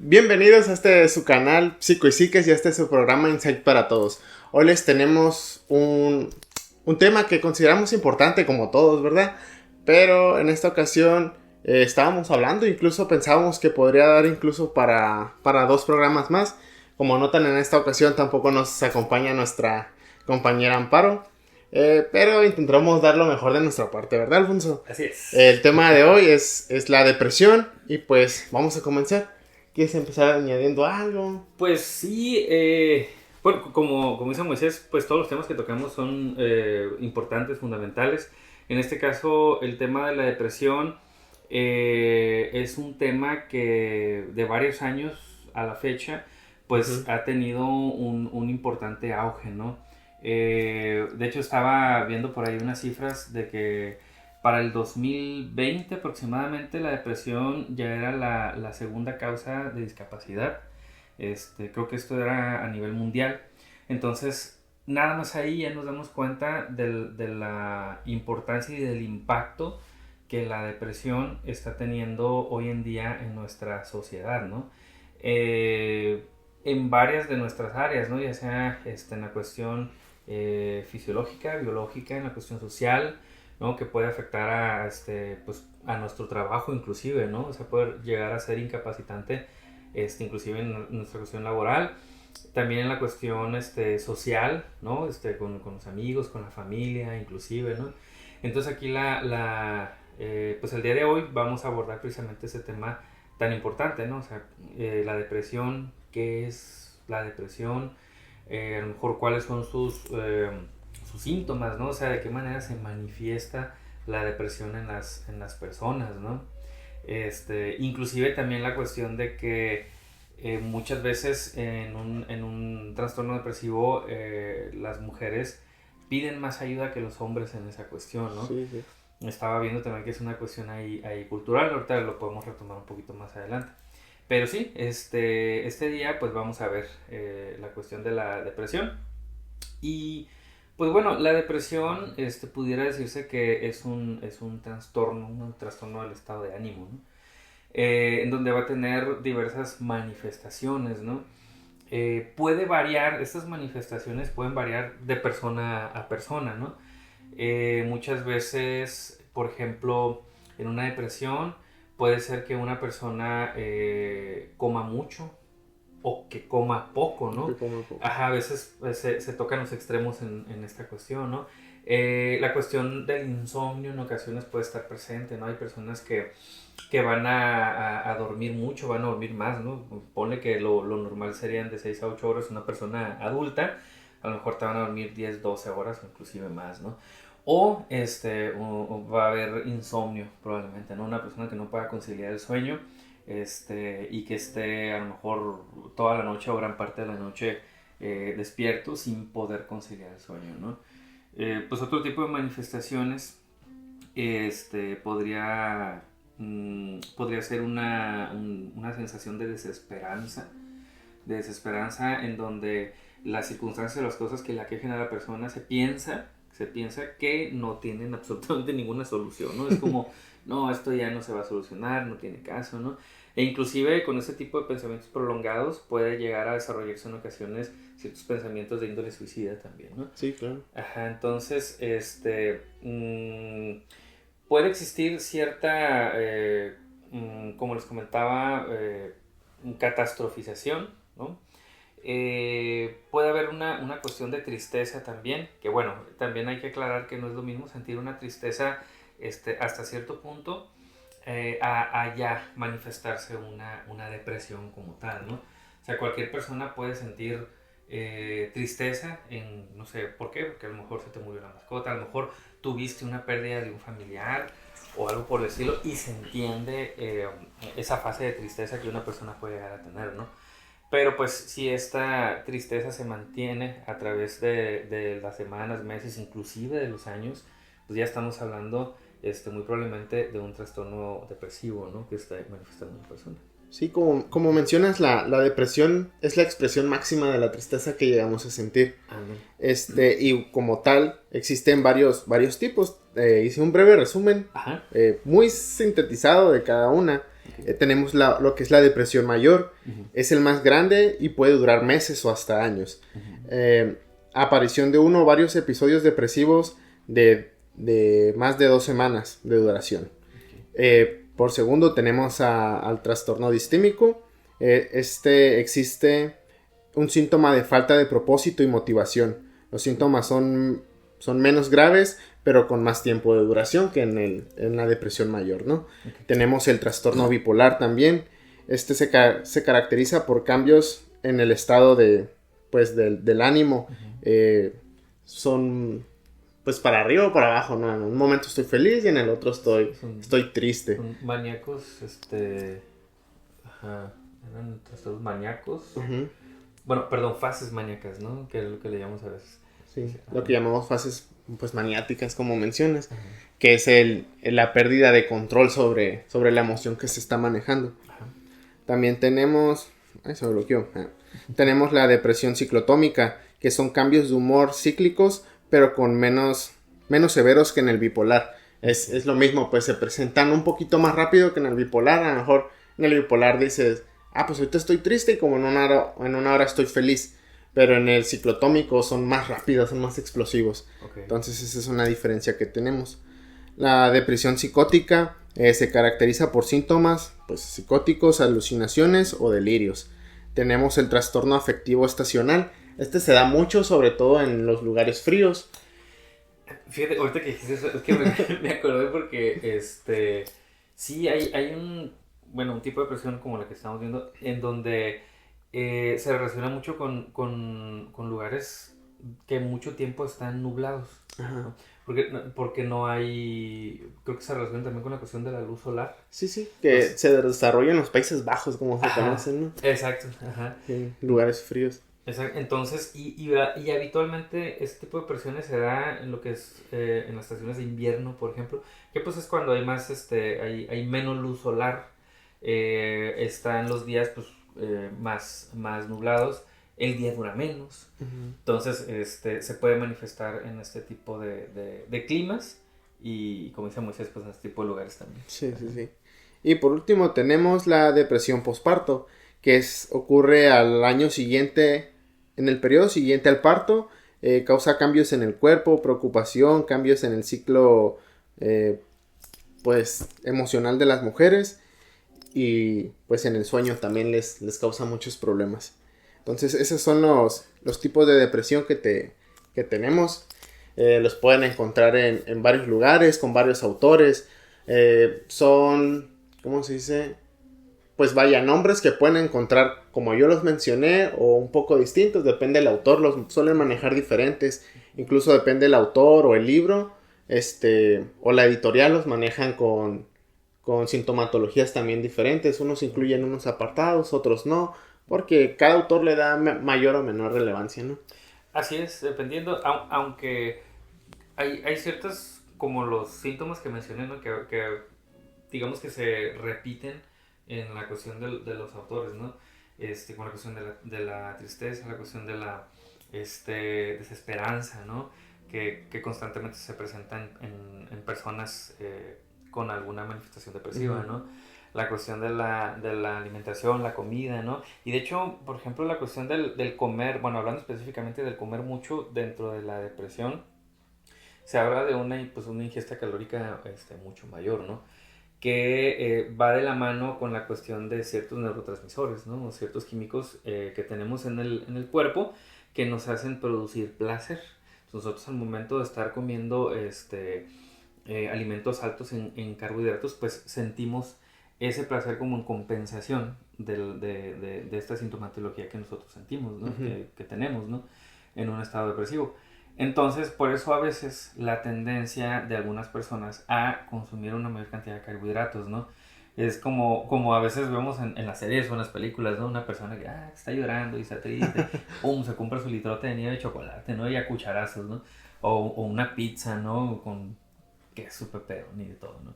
Bienvenidos a su canal Psico y Psiques y a su programa Insight para Todos. Hoy les tenemos un tema que consideramos importante como todos, ¿verdad? Pero en esta ocasión estábamos hablando, incluso pensábamos que podría dar incluso para 2 programas más. Como notan, en esta ocasión tampoco nos acompaña nuestra compañera Amparo. Pero intentaremos dar lo mejor de nuestra parte, ¿verdad, Alfonso? Así es. El tema de hoy es la depresión y pues vamos a comenzar. ¿Quieres empezar añadiendo algo? Pues sí, bueno, como dice Moisés, pues todos los temas que tocamos son importantes, fundamentales. En este caso, el tema de la depresión es un tema que de varios años a la fecha, pues ha tenido un importante auge, ¿no? De hecho, estaba viendo por ahí unas cifras de que para el 2020 aproximadamente la depresión ya era la segunda causa de discapacidad. Creo que esto era a nivel mundial. Entonces, nada más ahí ya nos damos cuenta de la importancia y del impacto que la depresión está teniendo hoy en día en nuestra sociedad, ¿no? En varias de nuestras áreas, ¿no? Ya sea en la cuestión fisiológica, biológica, en la cuestión social, ¿no? Que puede afectar a nuestro trabajo inclusive, ¿no? O sea, puede llegar a ser incapacitante, inclusive en nuestra cuestión laboral, también en la cuestión social, ¿no? Con los amigos, con la familia, inclusive, ¿no? Entonces aquí pues el día de hoy vamos a abordar precisamente ese tema tan importante, ¿no? O sea, la depresión, ¿qué es la depresión? A lo mejor cuáles son sus síntomas, ¿no? O sea, de qué manera se manifiesta la depresión en las personas, ¿no? Inclusive también la cuestión de que muchas veces en un trastorno depresivo las mujeres piden más ayuda que los hombres en esa cuestión, ¿no? Sí, sí. Estaba viendo también que es una cuestión ahí cultural, ahorita lo podemos retomar un poquito más adelante. Pero sí, este día pues vamos a ver la cuestión de la depresión. Y pues bueno, la depresión pudiera decirse que es un trastorno del estado de ánimo, ¿no? En donde va a tener diversas manifestaciones, ¿no? Puede variar, estas manifestaciones pueden variar de persona a persona, ¿no? Muchas veces, por ejemplo, en una depresión puede ser que una persona coma mucho o que coma poco, ¿no? Que coma poco. Ajá, a veces se tocan los extremos en esta cuestión, ¿no? La cuestión del insomnio en ocasiones puede estar presente, ¿no? Hay personas que van a dormir mucho, van a dormir más, ¿no? Ponle que lo normal serían de 6 a 8 horas una persona adulta, a lo mejor te van a dormir 10, 12 horas o inclusive más, ¿no? O va a haber insomnio probablemente, ¿no? Una persona que no pueda conciliar el sueño y que esté a lo mejor toda la noche o gran parte de la noche despierto sin poder conciliar el sueño, ¿no? Pues otro tipo de manifestaciones podría ser una sensación de desesperanza en donde las circunstancias, las cosas que le aquejen a la persona se piensa que no tienen absolutamente ninguna solución, ¿no? Es como, no, esto ya no se va a solucionar, no tiene caso, ¿no? E inclusive con ese tipo de pensamientos prolongados puede llegar a desarrollarse en ocasiones ciertos pensamientos de índole suicida también, ¿no? Sí, claro. Ajá, entonces, puede existir cierta, como les comentaba, catastrofización, ¿no? Puede haber una cuestión de tristeza también, que bueno, también hay que aclarar que no es lo mismo sentir una tristeza hasta cierto punto a ya manifestarse una depresión como tal, ¿no? O sea, cualquier persona puede sentir tristeza no sé por qué, porque a lo mejor se te murió la mascota, a lo mejor tuviste una pérdida de un familiar o algo por el estilo, y se entiende esa fase de tristeza que una persona puede llegar a tener, ¿no? Pero pues si esta tristeza se mantiene a través de las semanas, meses, inclusive de los años, pues ya estamos hablando muy probablemente de un trastorno depresivo, ¿no? Que está manifestando una persona. Sí, como mencionas, la depresión es la expresión máxima de la tristeza que llegamos a sentir. Y como tal, existen varios tipos. Hice un breve resumen, muy sintetizado de cada una. Tenemos lo que es la depresión mayor. Es el más grande y puede durar meses o hasta años. Aparición de uno o varios episodios depresivos de más de 2 semanas de duración. Por segundo tenemos al trastorno distímico. Existe un síntoma de falta de propósito y motivación. Los síntomas son menos graves, pero con más tiempo de duración que en la depresión mayor, ¿no? Tenemos el trastorno bipolar también. Se caracteriza por cambios en el estado del ánimo. Son pues para arriba o para abajo, ¿no? En un momento estoy feliz y en el otro estoy triste. Son maníacos, eran trastornos maníacos. Bueno, perdón, fases maníacas, ¿no? Que es lo que le llamamos a veces. Sí, lo que llamamos fases pues maniáticas, como mencionas, que es la pérdida de control sobre la emoción que se está manejando. También tenemos... se me bloqueó. Tenemos la depresión ciclotómica, que son cambios de humor cíclicos, pero con menos severos que en el bipolar. Es lo mismo, pues se presentan un poquito más rápido que en el bipolar. A lo mejor en el bipolar dices, pues ahorita estoy triste y como en una hora estoy feliz. Pero en el ciclotómico son más rápidos, son más explosivos. Entonces esa es una diferencia que tenemos. La depresión psicótica se caracteriza por síntomas pues, psicóticos, alucinaciones o delirios. Tenemos el trastorno afectivo estacional. Se da mucho, sobre todo en los lugares fríos. Fíjate, ahorita que dijiste eso, es que me acordé porque sí hay un tipo de depresión como la que estamos viendo, en donde se relaciona mucho con lugares que mucho tiempo están nublados, ¿no? Porque no hay... Creo que se relaciona también con la cuestión de la luz solar. Sí, que se desarrolla en los Países Bajos, como se conocen, ¿no? Exacto, En lugares fríos. Exacto. Entonces, y habitualmente este tipo de presiones se da en lo que es en las estaciones de invierno, por ejemplo, que pues es cuando hay más, hay menos luz solar, está en los días pues más nublados, el día dura menos, entonces se puede manifestar en este tipo de climas y como dice Moisés, pues en este tipo de lugares también. Sí. Y por último tenemos la depresión posparto, que ocurre al año siguiente, en el periodo siguiente al parto, causa cambios en el cuerpo, preocupación, cambios en el ciclo pues emocional de las mujeres y pues en el sueño también les causa muchos problemas. Entonces esos son los tipos de depresión que tenemos. Los pueden encontrar en varios lugares, con varios autores. Son, ¿cómo se dice? Pues vaya, nombres que pueden encontrar como yo los mencioné o un poco distintos, depende del autor, los suelen manejar diferentes, incluso depende del autor o el libro, o la editorial los manejan con sintomatologías también diferentes, unos incluyen unos apartados, otros no, porque cada autor le da mayor o menor relevancia, ¿no? Así es, dependiendo, aunque hay ciertos, como los síntomas que mencioné, ¿no? que digamos que se repiten en la cuestión de los autores, ¿no? Con la cuestión de la tristeza, la cuestión de la desesperanza, ¿no? Que constantemente se presentan en personas con alguna manifestación depresiva, ¿no? La cuestión de la alimentación, la comida, ¿no? Y de hecho, por ejemplo, la cuestión del comer, bueno, hablando específicamente del comer mucho dentro de la depresión, se habla de una ingesta calórica mucho mayor, ¿no? Que va de la mano con la cuestión de ciertos neurotransmisores, ¿no? O ciertos químicos que tenemos en el cuerpo que nos hacen producir placer. Nosotros al momento de estar comiendo alimentos altos en carbohidratos, pues sentimos ese placer como en compensación de esta sintomatología que nosotros sentimos, ¿no? Que tenemos, ¿no? En un estado depresivo. Entonces, por eso a veces la tendencia de algunas personas a consumir una mayor cantidad de carbohidratos, ¿no? Es como a veces vemos en las series o en las películas, ¿no? Una persona que está llorando y está triste, se compra su litrote de nieve de chocolate, ¿no? Y a cucharazos, ¿no? O una pizza, ¿no? Con queso, pepperoni y de todo, ¿no?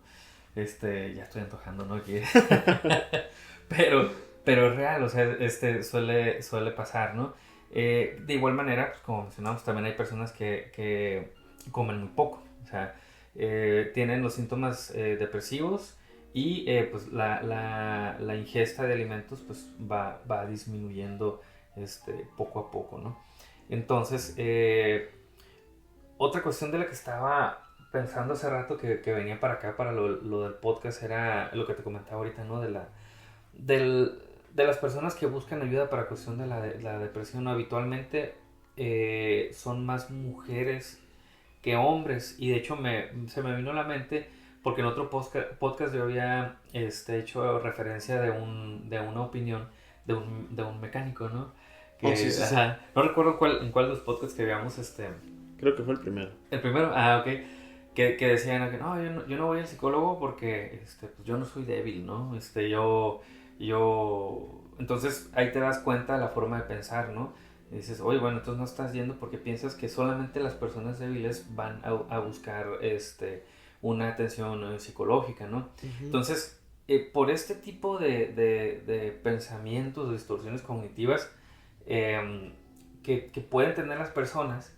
Ya estoy antojando, ¿no? pero es real, o sea, suele pasar, ¿no? De igual manera, pues, como mencionamos, también hay personas que comen muy poco, o sea, tienen los síntomas depresivos y pues la ingesta de alimentos pues va disminuyendo poco a poco, ¿no? Entonces, otra cuestión de la que estaba pensando hace rato que venía para acá, para lo del podcast, era lo que te comentaba ahorita, ¿no? De las personas que buscan ayuda para cuestión de la depresión, ¿no? Habitualmente son más mujeres que hombres. Y de hecho se me vino a la mente porque en otro podcast yo había hecho referencia de una opinión de un mecánico, ¿no? Oh, sí, sí, sí. Ajá, no recuerdo en cuál de los podcasts que habíamos Creo que fue el primero. el primero, ok. Que decían que no, yo no voy al psicólogo porque pues yo no soy débil, ¿no? Entonces ahí te das cuenta de la forma de pensar, ¿no? Y dices, oye, bueno, entonces no estás yendo porque piensas que solamente las personas débiles van a buscar una atención psicológica, ¿no? Uh-huh. Entonces, por este tipo de pensamientos, de distorsiones cognitivas que pueden tener las personas,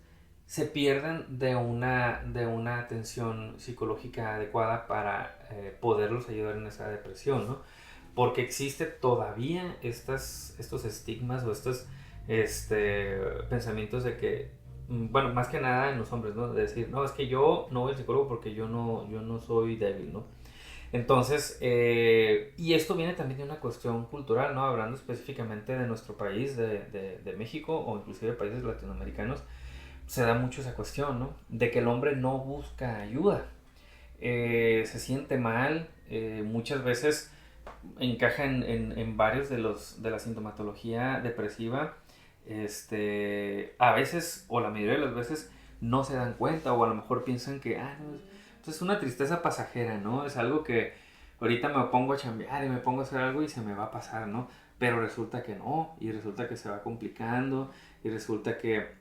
se pierden de una atención psicológica adecuada para poderlos ayudar en esa depresión, ¿no? Porque existe todavía estos estigmas o estos pensamientos de que, bueno, más que nada en los hombres, ¿no? De decir, no, es que yo no voy al psicólogo porque yo no soy débil, ¿no? Entonces, y esto viene también de una cuestión cultural, ¿no? Hablando específicamente de nuestro país, de México o inclusive de países latinoamericanos, se da mucho esa cuestión, ¿no? De que el hombre no busca ayuda, se siente mal, muchas veces encaja en varios de la sintomatología depresiva, a veces o la mayoría de las veces no se dan cuenta o a lo mejor piensan que, no, pues es una tristeza pasajera, ¿no? Es algo que ahorita me pongo a chambear y me pongo a hacer algo y se me va a pasar, ¿no? Pero resulta que no, y resulta que se va complicando, y resulta que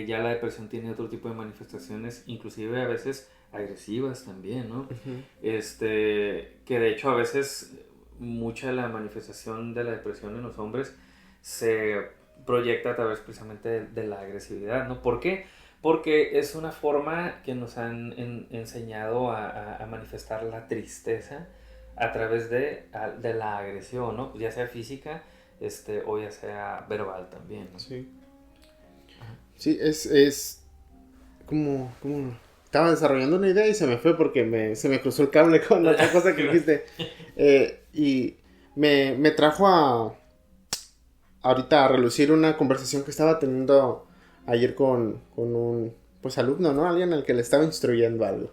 ya la depresión tiene otro tipo de manifestaciones, inclusive a veces agresivas también, ¿no? Uh-huh. Que de hecho a veces mucha de la manifestación de la depresión en los hombres se proyecta a través precisamente de la agresividad, ¿no? ¿Por qué? Porque es una forma que nos han enseñado a manifestar la tristeza a través de la agresión, ¿no? Ya sea física o ya sea verbal también, ¿no? Sí. Sí, es como estaba desarrollando una idea y se me fue porque se me cruzó el cable con la otra cosa que dijiste. Y me trajo ahorita a relucir una conversación que estaba teniendo ayer con un pues alumno, ¿no? Alguien al que le estaba instruyendo algo.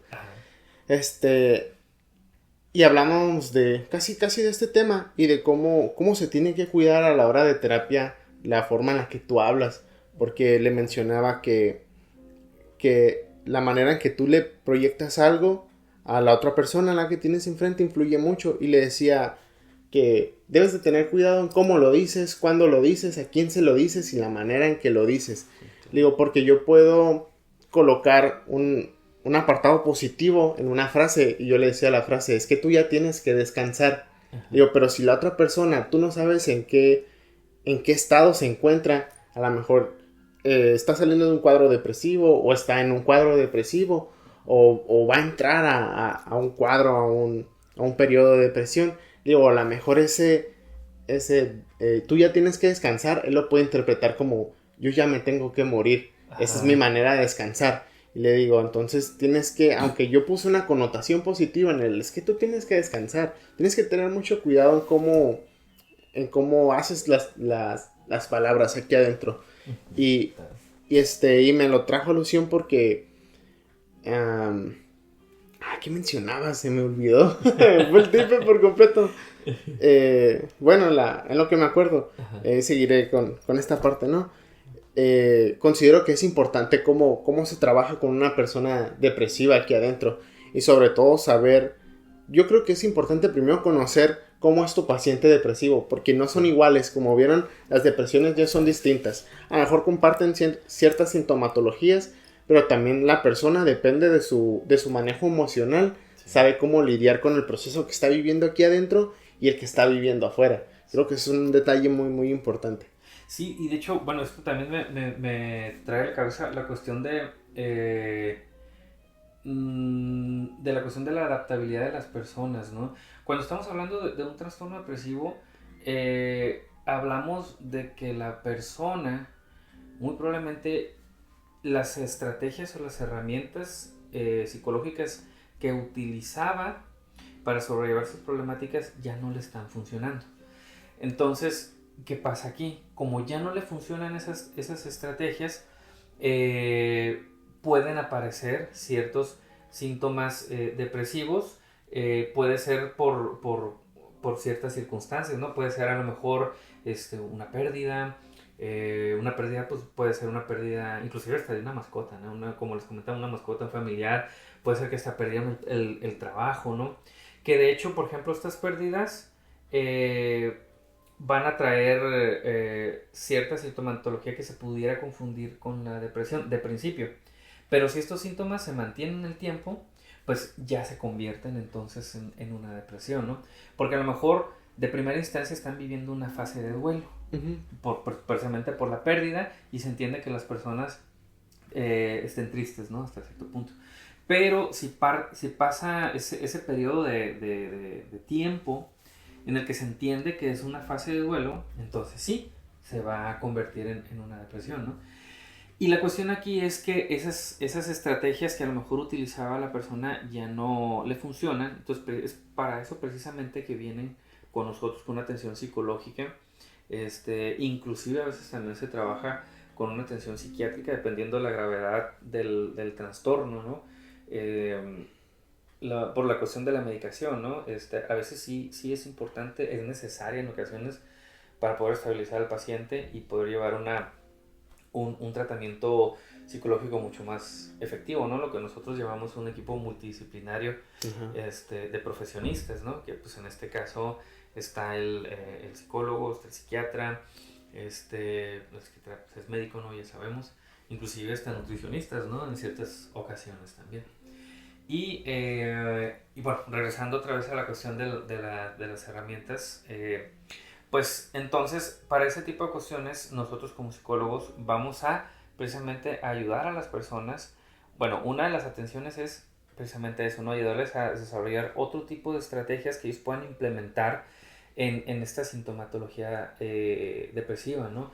Y hablamos de casi de este tema y de cómo se tiene que cuidar a la hora de terapia la forma en la que tú hablas. Porque le mencionaba que la manera en que tú le proyectas algo a la otra persona a la que tienes enfrente influye mucho. Y le decía que debes de tener cuidado en cómo lo dices, cuándo lo dices, a quién se lo dices y la manera en que lo dices. Le digo, porque yo puedo colocar un apartado positivo en una frase y yo le decía la frase, es que tú ya tienes que descansar. Le digo, pero si la otra persona, tú no sabes en qué estado se encuentra, a lo mejor está saliendo de un cuadro depresivo o está en un cuadro depresivo o va a entrar a un cuadro, a un periodo de depresión. Digo, a lo mejor tú ya tienes que descansar, él lo puede interpretar como yo ya me tengo que morir. Ajá. Esa es mi manera de descansar. Y le digo, entonces tienes que, aunque yo puse una connotación positiva en él, es que tú tienes que descansar. Tienes que tener mucho cuidado en cómo haces las palabras aquí adentro. Y me lo trajo a alusión porque ¿qué mencionaba? Se me olvidó. Fue el tipe por completo. Bueno, en lo que me acuerdo, seguiré con esta parte, ¿no? Considero que es importante cómo se trabaja con una persona depresiva aquí adentro. Y sobre todo saber, yo creo que es importante primero conocer cómo es tu paciente depresivo, porque no son iguales. Como vieron, las depresiones ya son distintas. A lo mejor comparten ciertas sintomatologías, pero también la persona, depende de su manejo emocional, sí, sabe cómo lidiar con el proceso que está viviendo aquí adentro y el que está viviendo afuera. Creo que es un detalle muy, muy importante. Sí, y de hecho, bueno, esto también me trae a la cabeza la cuestión de de la cuestión de la adaptabilidad de las personas, ¿no? Cuando estamos hablando de un trastorno depresivo, hablamos de que la persona, muy probablemente, las estrategias o las herramientas psicológicas que utilizaba para sobrellevar sus problemáticas ya no le están funcionando. Entonces, ¿qué pasa aquí? Como ya no le funcionan esas estrategias, pueden aparecer ciertos síntomas depresivos. Puede ser por ciertas circunstancias, ¿no? Puede ser a lo mejor una pérdida. Una pérdida pues, puede ser una pérdida inclusive hasta de una mascota, ¿no? Como les comentaba, una mascota familiar. Puede ser que hasta perdieron el trabajo, ¿no? Que de hecho, por ejemplo, estas pérdidas van a traer cierta sintomatología que se pudiera confundir con la depresión de principio. Pero si estos síntomas se mantienen en el tiempo, pues ya se convierten entonces en una depresión, ¿no? Porque a lo mejor de primera instancia están viviendo una fase de duelo, precisamente por la pérdida, y se entiende que las personas estén tristes, ¿no? Hasta cierto punto. Pero si pasa ese periodo de tiempo en el que se entiende que es una fase de duelo, entonces sí, se va a convertir en una depresión, ¿no? Y la cuestión aquí es que esas estrategias que a lo mejor utilizaba la persona ya no le funcionan, entonces es para eso precisamente que vienen con nosotros con una atención psicológica, inclusive a veces también se trabaja con una atención psiquiátrica dependiendo de la gravedad del trastorno, ¿no? Por la cuestión de la medicación, ¿no? A veces sí es importante, es necesaria en ocasiones para poder estabilizar al paciente y poder llevar un tratamiento psicológico mucho más efectivo, ¿no? Lo que nosotros llamamos un equipo multidisciplinario de profesionistas, ¿no? Que pues en este caso está el psicólogo, está el psiquiatra, pues, es médico, ¿no? Ya sabemos, inclusive hasta nutricionistas, ¿no? En ciertas ocasiones también. Y bueno, regresando otra vez a la cuestión de las herramientas, pues entonces para ese tipo de cuestiones nosotros como psicólogos vamos a precisamente ayudar a las personas. Bueno, una de las atenciones es precisamente eso, ¿no? Ayudarles a desarrollar otro tipo de estrategias que ellos puedan implementar en esta sintomatología depresiva, ¿no?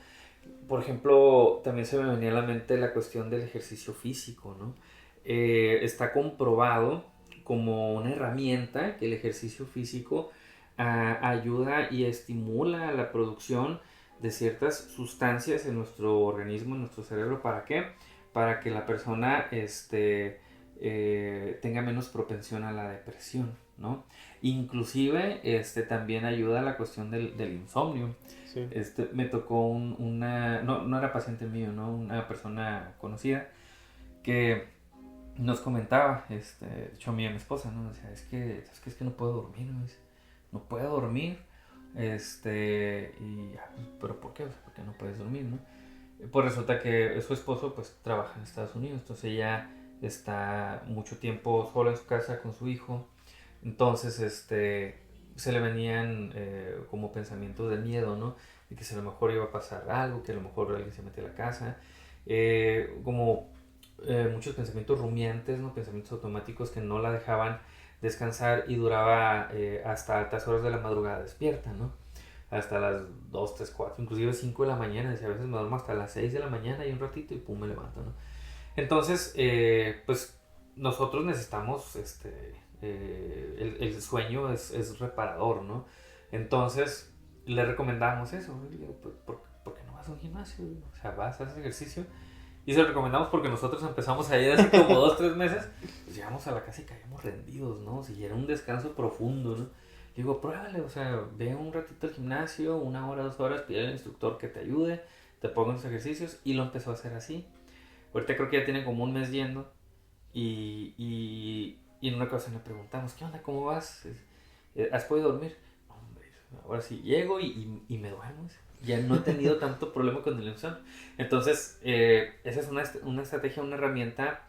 Por ejemplo, también se me venía a la mente la cuestión del ejercicio físico, ¿no? Está comprobado como una herramienta que el ejercicio físico ayuda y estimula la producción de ciertas sustancias en nuestro organismo, en nuestro cerebro. ¿Para qué? Para que la persona tenga menos propensión a la depresión, ¿no? Inclusive también ayuda a la cuestión del insomnio. Sí. Me tocó no era paciente mío, ¿no? Una persona conocida que nos comentaba, de hecho a mí y a mi esposa, ¿no? Decía, es que no puedo dormir, ¿no? No puedo dormir, pero ¿por qué? O sea, ¿por qué no puedes dormir, no? Pues resulta que su esposo, pues, trabaja en Estados Unidos, entonces ella está mucho tiempo sola en su casa con su hijo, entonces, se le venían como pensamientos de miedo, ¿no? De que si a lo mejor iba a pasar algo, que a lo mejor alguien se mete a la casa, muchos pensamientos rumiantes, ¿no? Pensamientos automáticos que no la dejaban descansar y duraba hasta altas horas de la madrugada despierta, ¿no? Hasta las 2, 3, 4, inclusive 5 de la mañana, decía, a veces me duermo hasta las 6 de la mañana y un ratito y pum, me levanto, ¿no? Entonces, pues nosotros necesitamos, el sueño es reparador, ¿no? Entonces, le recomendamos eso, ¿no? Le digo, ¿por qué no vas a un gimnasio? O sea, vas a hacer ejercicio. Y se lo recomendamos porque nosotros empezamos a ir hace como 2, 3 meses. Pues llegamos a la casa y caíamos rendidos, ¿no? Si era un descanso profundo, ¿no? Digo, pruébale, o sea, ve un ratito al gimnasio, 1 hora, 2 horas, pide al instructor que te ayude, te ponga los ejercicios. Y lo empezó a hacer así. Ahorita creo que ya tiene como un mes yendo. Y en una ocasión le preguntamos, ¿qué onda? ¿Cómo vas? ¿Has podido dormir? Hombre, ahora sí, llego y me duermo. Ya no he tenido tanto problema con el insomnio. Entonces, esa es una estrategia, una herramienta,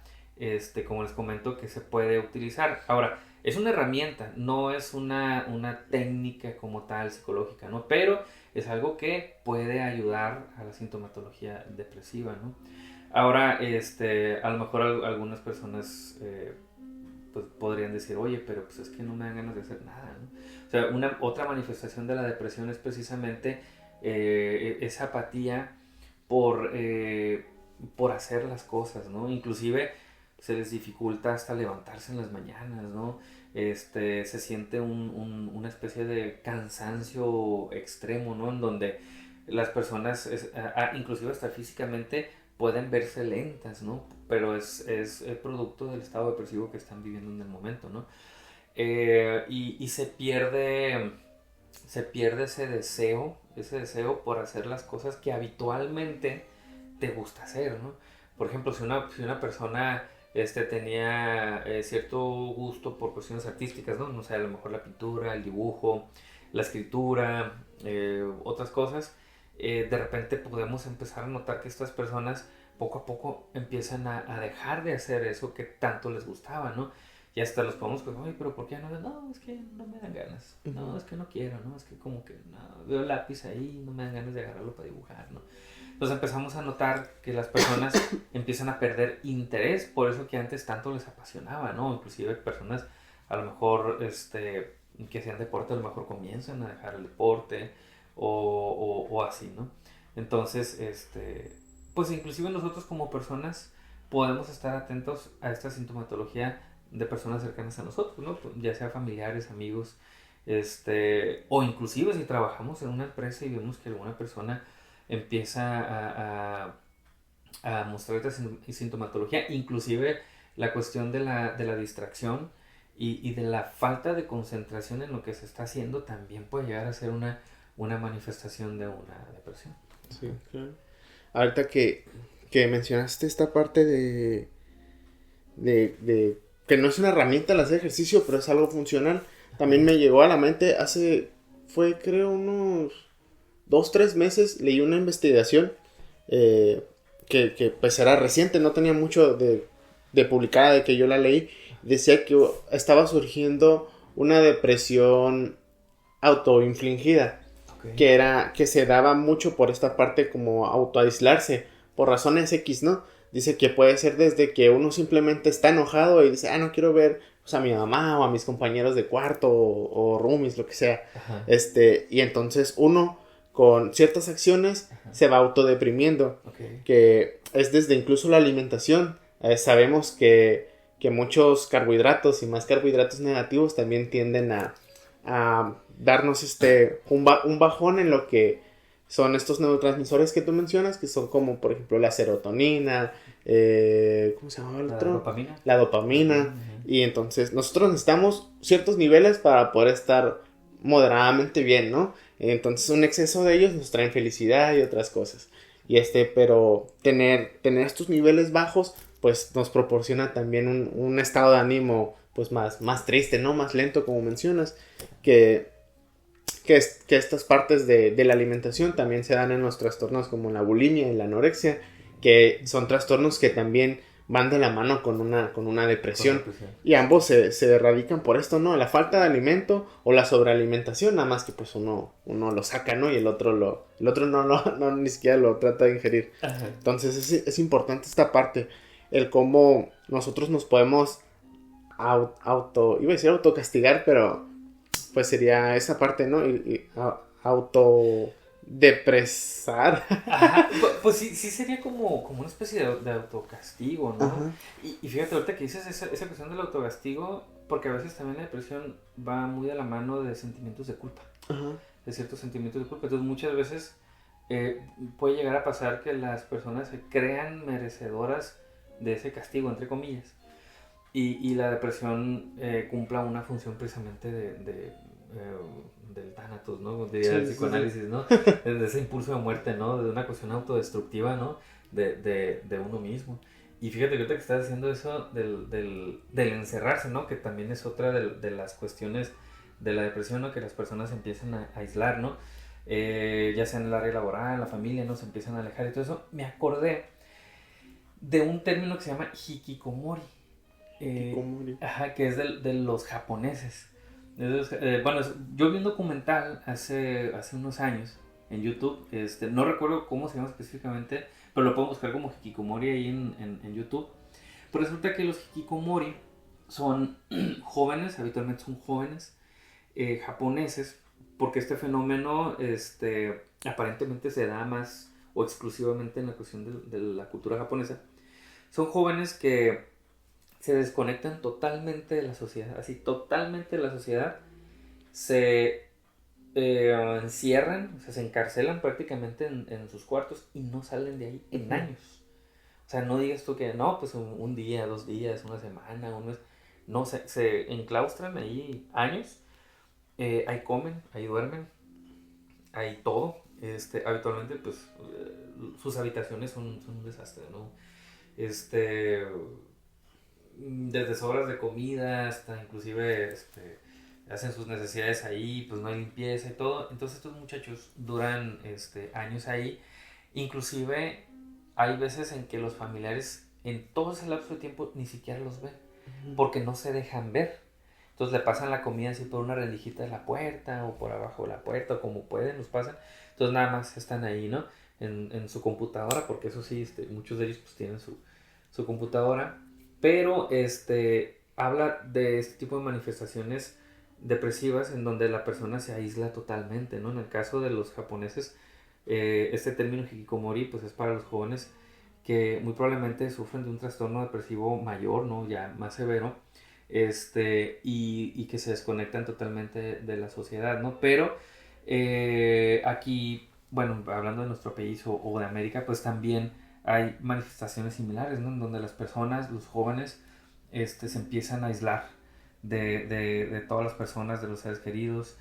como les comento, que se puede utilizar. Ahora, es una herramienta, no es una técnica como tal psicológica, ¿no? Pero es algo que puede ayudar a la sintomatología depresiva, ¿no? Ahora, a lo mejor algunas personas pues podrían decir, oye, pero pues es que no me dan ganas de hacer nada, ¿no? O sea, otra manifestación de la depresión es precisamente esa apatía por hacer las cosas, ¿no? Inclusive se les dificulta hasta levantarse en las mañanas, ¿no? Se siente una especie de cansancio extremo, ¿no? En donde las personas, inclusive hasta físicamente, pueden verse lentas, ¿no? Pero es producto del estado depresivo que están viviendo en el momento, ¿no? Y se pierde ese deseo por hacer las cosas que habitualmente te gusta hacer, ¿no? Por ejemplo, si una persona tenía cierto gusto por cuestiones artísticas, ¿no? No sé, a lo mejor la pintura, el dibujo, la escritura, otras cosas, de repente podemos empezar a notar que estas personas poco a poco empiezan a dejar de hacer eso que tanto les gustaba, ¿no? Y hasta los podemos decir, oye, pero ¿por qué no? No, es que no me dan ganas, no, es que no quiero, no, es que como que no, veo el lápiz ahí, no me dan ganas de agarrarlo para dibujar, ¿no? Entonces empezamos a notar que las personas empiezan a perder interés por eso que antes tanto les apasionaba, ¿no? Inclusive personas a lo mejor que hacían deporte a lo mejor comienzan a dejar el deporte o así, ¿no? Entonces, pues inclusive nosotros como personas podemos estar atentos a esta sintomatología de personas cercanas a nosotros, ¿no? Ya sea familiares, amigos, o inclusive si trabajamos en una empresa y vemos que alguna persona empieza a mostrar esta sintomatología, inclusive la cuestión de la distracción y de la falta de concentración en lo que se está haciendo también puede llegar a ser una manifestación de una depresión. Sí, claro. Ahorita que mencionaste esta parte de que no es una herramienta el hacer ejercicio, pero es algo funcional, también me llegó a la mente fue creo unos 2-3 meses, leí una investigación que pues era reciente, no tenía mucho de publicada de que yo la leí. Decía que estaba surgiendo una depresión autoinfligida, okay, que se daba mucho por esta parte como autoaislarse por razones X, ¿no? Dice que puede ser desde que uno simplemente está enojado y dice, no quiero ver pues, a mi mamá o a mis compañeros de cuarto o roomies, lo que sea. Ajá. Y entonces uno con ciertas acciones, ajá, se va autodeprimiendo, okay, que es desde incluso la alimentación. Sabemos que muchos carbohidratos y más carbohidratos negativos también tienden a darnos un bajón en lo que son estos neurotransmisores que tú mencionas, que son como por ejemplo la serotonina, ¿cómo se llama el otro? Dopamina. La dopamina. Uh-huh. Y entonces nosotros necesitamos ciertos niveles para poder estar moderadamente bien, ¿no? Entonces un exceso de ellos nos traen felicidad y otras cosas. Pero tener estos niveles bajos pues nos proporciona también un estado de ánimo pues más triste, ¿no? Más lento, como mencionas, que estas partes de la alimentación también se dan en los trastornos como la bulimia y la anorexia, que son trastornos que también van de la mano con una depresión. Y ambos se radican por esto, ¿no? La falta de alimento o la sobrealimentación, nada más que pues uno lo saca, ¿no? Y el otro no ni siquiera lo trata de ingerir. Ajá. Entonces es importante esta parte, el cómo nosotros nos podemos iba a decir autocastigar, pero pues sería esa parte, ¿no? Autodepresar. Ajá, pues sí sería como una especie de autocastigo, ¿no? Y fíjate, ahorita que dices esa cuestión del autocastigo, porque a veces también la depresión va muy de la mano de sentimientos de culpa, ajá, de ciertos sentimientos de culpa. Entonces muchas veces puede llegar a pasar que las personas se crean merecedoras de ese castigo, entre comillas. Y la depresión cumpla una función precisamente del Thanatos, ¿no? Diría el psicoanálisis, ¿no? De ese impulso de muerte, ¿no? De una cuestión autodestructiva, ¿no? De uno mismo. Y fíjate que ahorita que estás haciendo eso del encerrarse, ¿no? Que también es otra de las cuestiones de la depresión, ¿no? Que las personas empiezan a aislar, ¿no? Ya sea en el área laboral, en la familia, ¿no? Se empiezan a alejar y todo eso. Me acordé de un término que se llama hikikomori. Ajá, que es de los japoneses. Bueno, yo vi un documental hace unos años en YouTube, no recuerdo cómo se llama específicamente, pero lo pueden buscar como hikikomori ahí en YouTube. Pero resulta que los hikikomori son jóvenes, habitualmente son jóvenes japoneses, porque este fenómeno aparentemente se da más o exclusivamente en la cuestión de la cultura japonesa. Son jóvenes que se desconectan totalmente de la sociedad, así totalmente de la sociedad, se encierran, o sea, se encarcelan prácticamente en sus cuartos y no salen de ahí en años. O sea, no digas tú que no, pues un día, 2 días, una semana, un mes. No, se enclaustran ahí años. Ahí comen, ahí duermen, ahí todo. Habitualmente, pues, sus habitaciones son un desastre, ¿no? Desde sobras de comida hasta inclusive, hacen sus necesidades ahí, pues no hay limpieza y todo. Entonces estos muchachos duran, años ahí. Inclusive hay veces en que los familiares en todo ese lapso de tiempo ni siquiera los ven, porque no se dejan ver. Entonces le pasan la comida así por una rendijita de la puerta o por abajo de la puerta, o como pueden, los pasan. Entonces nada más están ahí, ¿no? En su computadora, porque eso sí, muchos de ellos pues tienen su computadora. Pero habla de este tipo de manifestaciones depresivas en donde la persona se aísla totalmente, ¿no? En el caso de los japoneses, este término hikikomori pues es para los jóvenes que muy probablemente sufren de un trastorno depresivo mayor, ¿no? Ya más severo, y que se desconectan totalmente de la sociedad, ¿no? Pero aquí, bueno, hablando de nuestro país o de América, pues también hay manifestaciones similares, ¿no? En donde las personas, los jóvenes, se empiezan a aislar de todas las personas, de los seres queridos,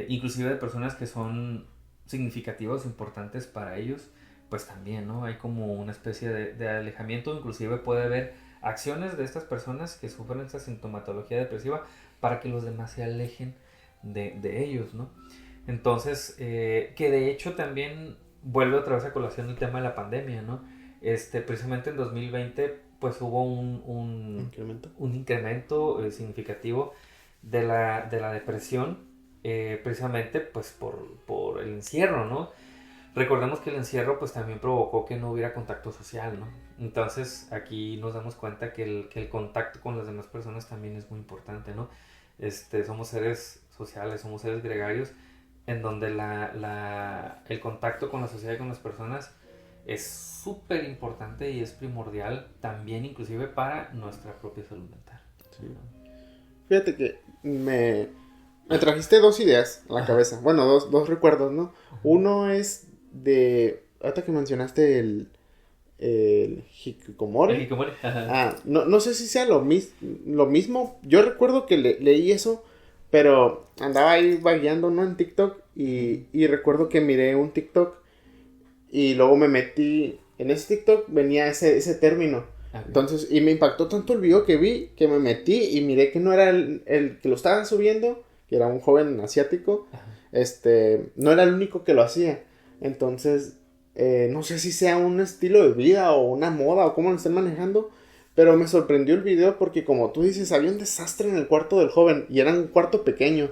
inclusive de personas que son significativas, importantes para ellos, pues también, ¿no? Hay como una especie de alejamiento, inclusive puede haber acciones de estas personas que sufren esta sintomatología depresiva para que los demás se alejen de ellos, ¿no? Entonces, que de hecho también vuelve otra vez a colación el tema de la pandemia, ¿no? Precisamente en 2020 pues hubo un incremento significativo de la depresión, precisamente pues por el encierro, ¿no? Recordemos que el encierro pues también provocó que no hubiera contacto social, ¿no? Entonces aquí nos damos cuenta que el contacto con las demás personas también es muy importante, ¿no? Somos seres sociales, somos seres gregarios, en donde el contacto con la sociedad y con las personas es súper importante y es primordial también inclusive para nuestra propia salud mental. Sí. Fíjate que me trajiste 2 ideas a la cabeza. Bueno, dos recuerdos, ¿no? Uno es de... Ahorita que mencionaste el hikikomori. El hikikomori. No sé si sea lo mismo. Yo recuerdo que leí eso, pero andaba ahí vagueando, ¿no? En TikTok. Y recuerdo que miré un TikTok y luego me metí... En ese TikTok venía ese término. Okay. Entonces, y me impactó tanto el video que vi, que me metí y miré que no era el que lo estaban subiendo, que era un joven asiático. Uh-huh. No era el único que lo hacía. Entonces, no sé si sea un estilo de vida o una moda o cómo lo estén manejando, pero me sorprendió el video porque, como tú dices, había un desastre en el cuarto del joven y era un cuarto pequeño.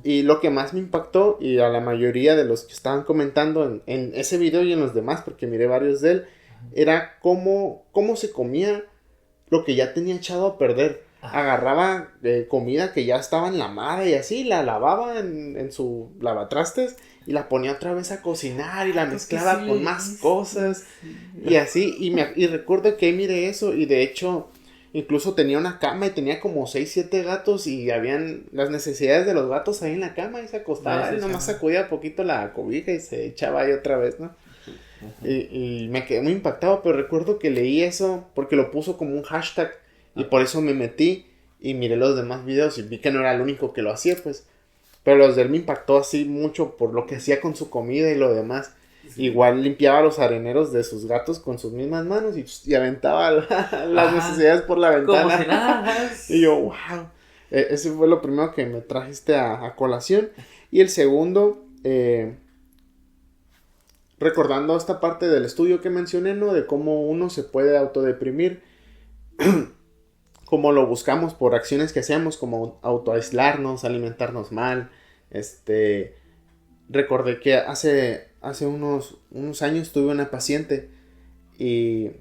Y lo que más me impactó, y a la mayoría de los que estaban comentando en ese video y en los demás, porque miré varios de él, era cómo se comía lo que ya tenía echado a perder. Agarraba comida que ya estaba enlamada y así, la lavaba en su lavatrastes y la ponía otra vez a cocinar y la mezclaba con más cosas y así. Y recuerdo que miré eso y de hecho... Incluso tenía una cama y tenía como 6, 7 gatos y habían las necesidades de los gatos ahí en la cama y se acostaba y nomás sacudía poquito la cobija y se echaba ahí otra vez, ¿no? Y me quedé muy impactado, pero recuerdo que leí eso porque lo puso como un hashtag y por eso me metí y miré los demás videos y vi que no era el único que lo hacía, pues. Pero los de él me impactó así mucho por lo que hacía con su comida y lo demás. Sí. Igual limpiaba los areneros de sus gatos con sus mismas manos y aventaba las necesidades por la ventana. Como si nada. Y yo, wow. Ese fue lo primero que me trajiste a colación. Y el segundo, recordando esta parte del estudio que mencioné, ¿no? De cómo uno se puede autodeprimir. Como lo buscamos por acciones que hacemos, como autoaislarnos, alimentarnos mal. Recordé que hace unos años tuve una paciente y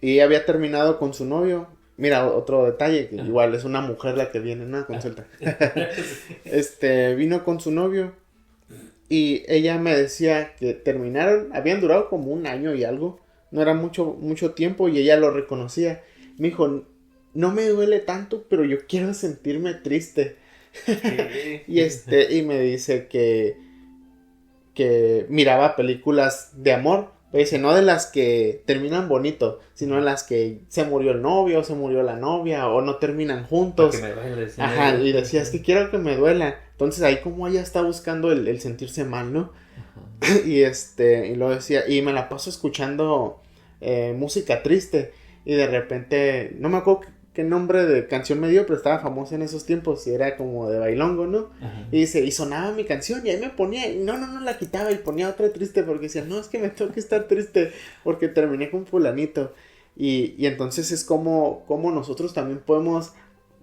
ella había terminado con su novio Mira, otro detalle, que igual es una mujer la que viene, ¿no? A consulta. Vino con su novio y ella me decía que terminaron, habían durado como un año y algo, no era mucho tiempo y ella lo reconocía. Me dijo, no me duele tanto, pero yo quiero sentirme triste. Y me dice que miraba películas de amor. Dice, no de las que terminan bonito, sino en las que se murió el novio, se murió la novia, o no terminan juntos. Para que me duele, Ajá, y decía, es que quiero que me duela. Entonces ahí como ella está buscando el sentirse mal, ¿no? Ajá. Y lo decía, y me la paso escuchando música triste. Y de repente, no me acuerdo qué nombre de canción me dio, pero estaba famosa en esos tiempos y era como de bailongo, ¿no? Ajá. Y dice, y sonaba mi canción y ahí me ponía, y no la quitaba y ponía otra triste porque decía, no, es que me tengo que estar triste porque terminé con fulanito. Y entonces es como nosotros también podemos,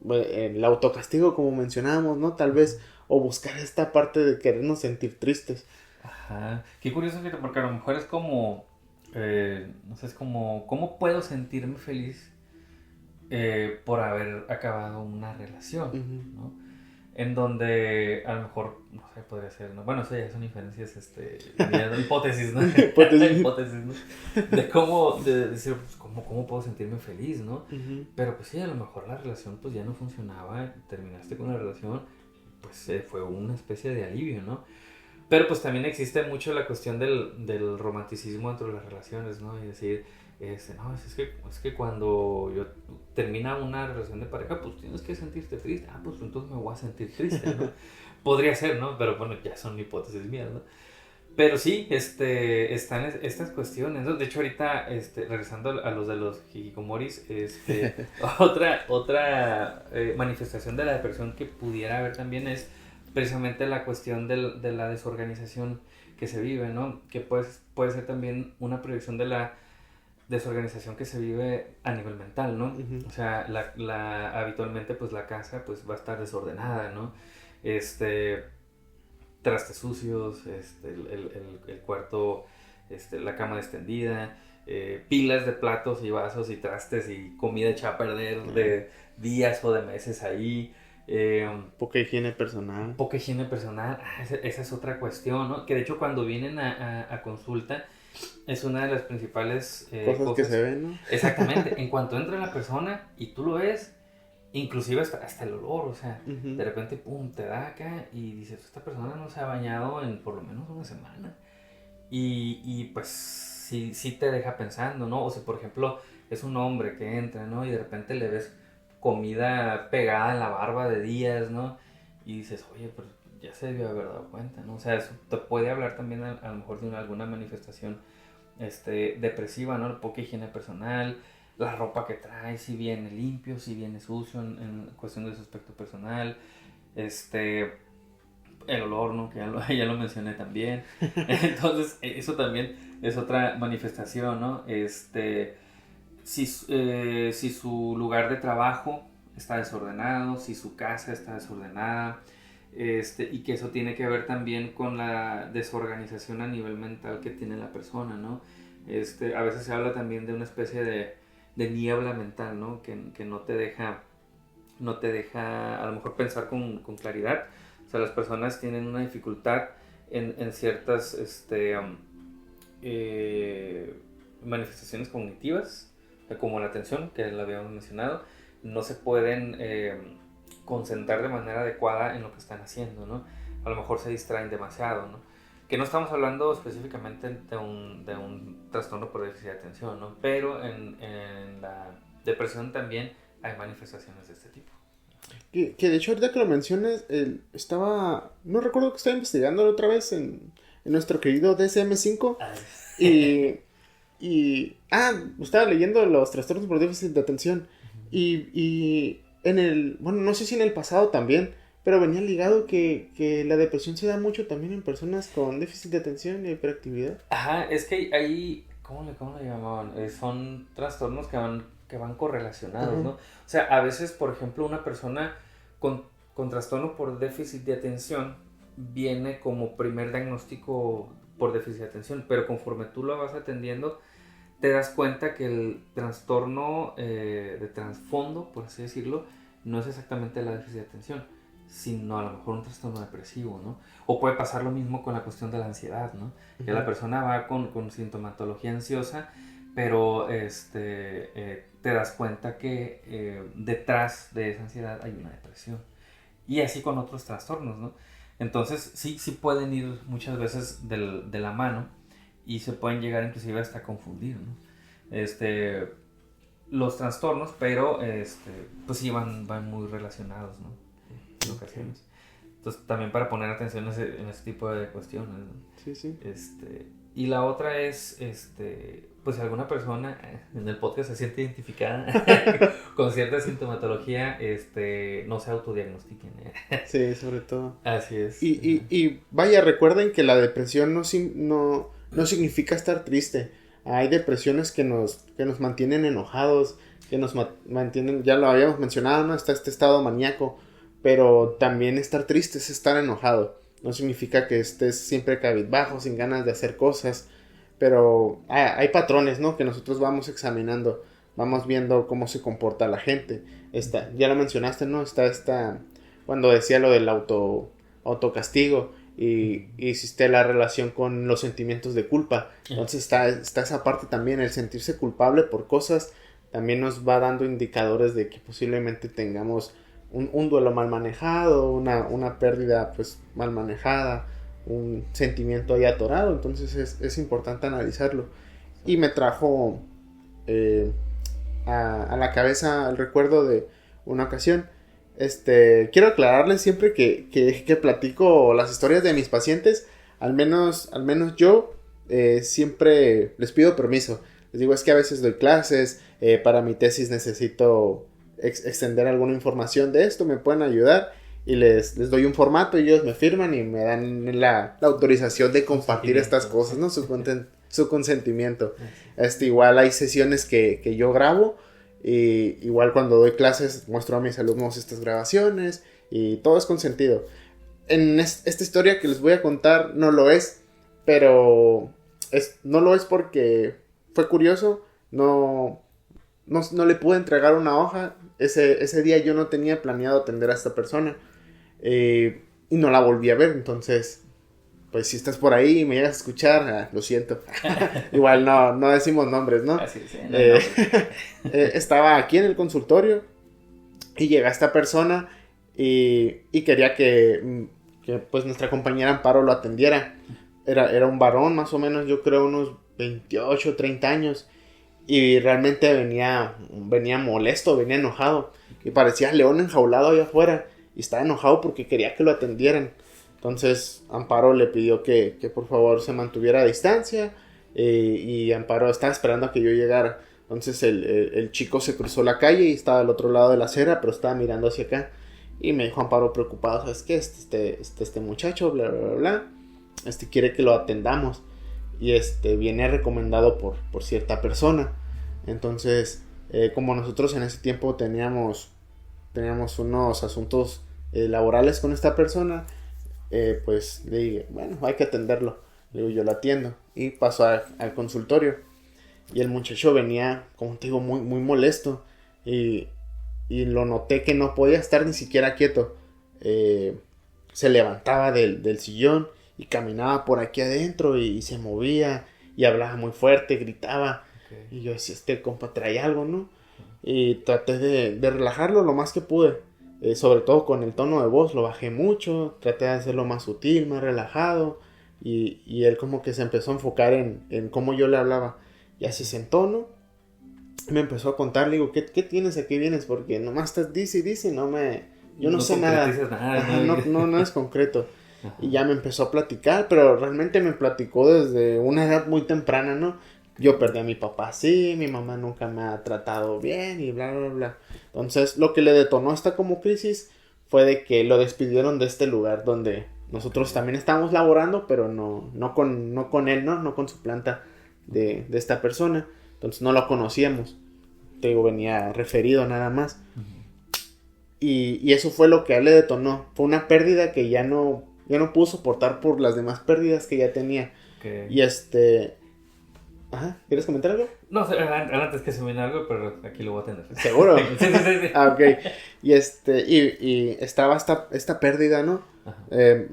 el autocastigo como mencionábamos, ¿no? Tal vez, o buscar esta parte de querernos sentir tristes. Ajá, qué curioso, porque a lo mejor es como, no sé, es como, ¿cómo puedo sentirme feliz? Por haber acabado una relación, uh-huh, ¿no? En donde a lo mejor, no sé, podría ser, ¿no? Bueno, eso ya son inferencias, hipótesis, ¿no? Hipótesis, ¿no? De decir, pues, ¿cómo puedo sentirme feliz, ¿no? Uh-huh. Pero pues sí, a lo mejor la relación pues ya no funcionaba, terminaste con la relación, pues fue una especie de alivio, ¿no? Pero pues también existe mucho la cuestión del romanticismo dentro de las relaciones, ¿no? Y decir, no, es que cuando yo termina una relación de pareja, pues tienes que sentirte triste. Ah, pues entonces me voy a sentir triste, ¿no? Podría ser, ¿no? Pero bueno, ya son hipótesis mías, ¿no? Pero sí, están estas cuestiones, ¿no? De hecho, ahorita, regresando a los de los hikikomoris, otra manifestación de la depresión que pudiera haber también es precisamente la cuestión de la desorganización que se vive, ¿no? Que puede ser también una proyección de la desorganización que se vive a nivel mental, ¿no? Uh-huh. O sea, habitualmente pues la casa pues va a estar desordenada, ¿no? Trastes sucios, el cuarto, la cama extendida, pilas de platos y vasos y trastes y comida hecha a perder uh-huh, de días o de meses ahí. Poca higiene personal. Esa es otra cuestión, ¿no? Que de hecho cuando vienen a consulta es una de las principales cosas que se ven, ¿no? Exactamente, en cuanto entra la persona y tú lo ves, inclusive hasta el olor, o sea, uh-huh, de repente, pum, te da acá y dices, esta persona no se ha bañado en por lo menos una semana. Y pues sí te deja pensando, ¿no? O sea, por ejemplo, es un hombre que entra, ¿no? Y de repente le ves comida pegada en la barba de días, ¿no? Y dices, oye, pero ya se debió haber dado cuenta, ¿no? O sea, eso te puede hablar también a lo mejor de alguna manifestación depresiva, ¿no? Poca higiene personal, la ropa que trae, si viene limpio, si viene sucio en cuestión de su aspecto personal, el olor, ¿no? Que ya lo mencioné también. Entonces, eso también es otra manifestación, ¿no? Si su lugar de trabajo está desordenado, si su casa está desordenada, y que eso tiene que ver también con la desorganización a nivel mental que tiene la persona, ¿no? A veces se habla también de una especie de niebla mental, ¿no? Que no te deja a lo mejor pensar con claridad. O sea, las personas tienen una dificultad en ciertas manifestaciones cognitivas, como la atención, que la habíamos mencionado, no se pueden concentrar de manera adecuada en lo que están haciendo, ¿no? A lo mejor se distraen demasiado, ¿no? Que no estamos hablando específicamente de un trastorno por déficit de atención, ¿no? Pero en la depresión también hay manifestaciones de este tipo. Que de hecho ahorita que lo mencionas, no recuerdo que estaba investigando otra vez en nuestro querido DSM-5 y estaba leyendo los trastornos por déficit de atención y no sé si en el pasado también, pero venía ligado que la depresión se da mucho también en personas con déficit de atención y hiperactividad. Ajá, es que ahí, ¿cómo le llamaban? Son trastornos que van correlacionados, uh-huh, ¿no? O sea, a veces, por ejemplo, una persona con trastorno por déficit de atención viene como primer diagnóstico por déficit de atención, pero conforme tú lo vas atendiendo, te das cuenta que el trastorno de trasfondo, por así decirlo, no es exactamente la déficit de atención, sino a lo mejor un trastorno depresivo, ¿no? O puede pasar lo mismo con la cuestión de la ansiedad, ¿no? Uh-huh. Que la persona va con sintomatología ansiosa, pero te das cuenta que detrás de esa ansiedad hay una depresión. Y así con otros trastornos, ¿no? Entonces sí pueden ir muchas veces de la mano y se pueden llegar inclusive hasta a confundir, ¿no? Los trastornos, pero pues sí van muy relacionados, ¿no? En ocasiones. Entonces también para poner atención en ese tipo de cuestiones, ¿no? Sí. Y la otra es, pues si alguna persona en el podcast se siente identificada con cierta sintomatología, no se autodiagnostiquen. Sí, sobre todo. Así es. Y vaya, recuerden que la depresión no significa estar triste. Hay depresiones que nos mantienen enojados, que nos mantienen, ya lo habíamos mencionado, ¿no? Está este estado maníaco, pero también estar triste es estar enojado. No significa que estés siempre cabizbajo, sin ganas de hacer cosas, pero hay patrones, ¿no? Que nosotros vamos examinando, vamos viendo cómo se comporta la gente. Ya lo mencionaste, ¿no? Está cuando decía lo del autocastigo y hiciste la relación con los sentimientos de culpa. Entonces está esa parte también, el sentirse culpable por cosas, también nos va dando indicadores de que posiblemente tengamos un duelo mal manejado, una pérdida pues mal manejada, un sentimiento ahí atorado. Entonces es importante analizarlo. Y me trajo a la cabeza el recuerdo de una ocasión. Quiero aclararles siempre que platico las historias de mis pacientes, al menos yo siempre les pido permiso. Les digo, es que a veces doy clases, para mi tesis necesito extender alguna información de esto, me pueden ayudar, y les doy un formato y ellos me firman y me dan la autorización de compartir estas cosas, ¿no? Su consentimiento. Igual hay sesiones que yo grabo, y igual cuando doy clases muestro a mis alumnos estas grabaciones y todo es consentido. En esta historia que les voy a contar no lo es, pero no lo es porque fue curioso. No le pude entregar una hoja. Ese día yo no tenía planeado atender a esta persona, y no la volví a ver. Entonces, pues si estás por ahí y me llegas a escuchar, lo siento. Igual no decimos nombres, ¿no? Así es, estaba aquí en el consultorio y llega esta persona y quería que pues nuestra compañera Amparo lo atendiera. Era un varón, más o menos, yo creo unos 28, 30 años. Y realmente venía molesto, venía enojado. Y parecía león enjaulado allá afuera. Y estaba enojado porque quería que lo atendieran. Entonces Amparo le pidió que por favor se mantuviera a distancia. Y Amparo estaba esperando a que yo llegara. Entonces el chico se cruzó la calle y estaba al otro lado de la acera, pero estaba mirando hacia acá. Y me dijo Amparo preocupado, ¿sabes qué? Este muchacho, bla, bla, bla, bla. Quiere que lo atendamos. Y viene recomendado por cierta persona. Entonces, como nosotros en ese tiempo teníamos unos asuntos laborales con esta persona, pues le dije, bueno, hay que atenderlo. Le digo, yo lo atiendo. Y pasó al consultorio. Y el muchacho venía, como te digo, muy, muy molesto. Y lo noté que no podía estar ni siquiera quieto. Se levantaba del sillón y caminaba por aquí adentro y se movía y hablaba muy fuerte, gritaba. Okay. Y yo decía, compa trae algo, ¿no? Y traté de relajarlo lo más que pude, sobre todo con el tono de voz, lo bajé mucho, traté de hacerlo más sutil, más relajado, y él como que se empezó a enfocar en cómo yo le hablaba. Y así se sentó, me empezó a contar, le digo, ¿qué tienes? ¿A qué vienes? Porque nomás estás dice, yo no sé nada. Ajá, no es concreto. Ajá. Y ya me empezó a platicar, pero realmente me platicó desde una edad muy temprana, ¿no? Yo perdí a mi papá así, mi mamá nunca me ha tratado bien y bla, bla, bla. Entonces, lo que le detonó esta como crisis fue de que lo despidieron de este lugar donde nosotros también estábamos laborando, pero no con él, no con su planta de esta persona. Entonces, no lo conocíamos. Te digo, venía referido nada más. Uh-huh. Y eso fue lo que a él le detonó. Fue una pérdida que ya no pudo soportar por las demás pérdidas que ya tenía. Okay. Y Ajá, ¿quieres comentar algo? No, antes que se me viene algo, pero aquí lo voy a tener. ¿Seguro? Sí, sí, sí, sí. Ah, ok. Y estaba esta pérdida, ¿no?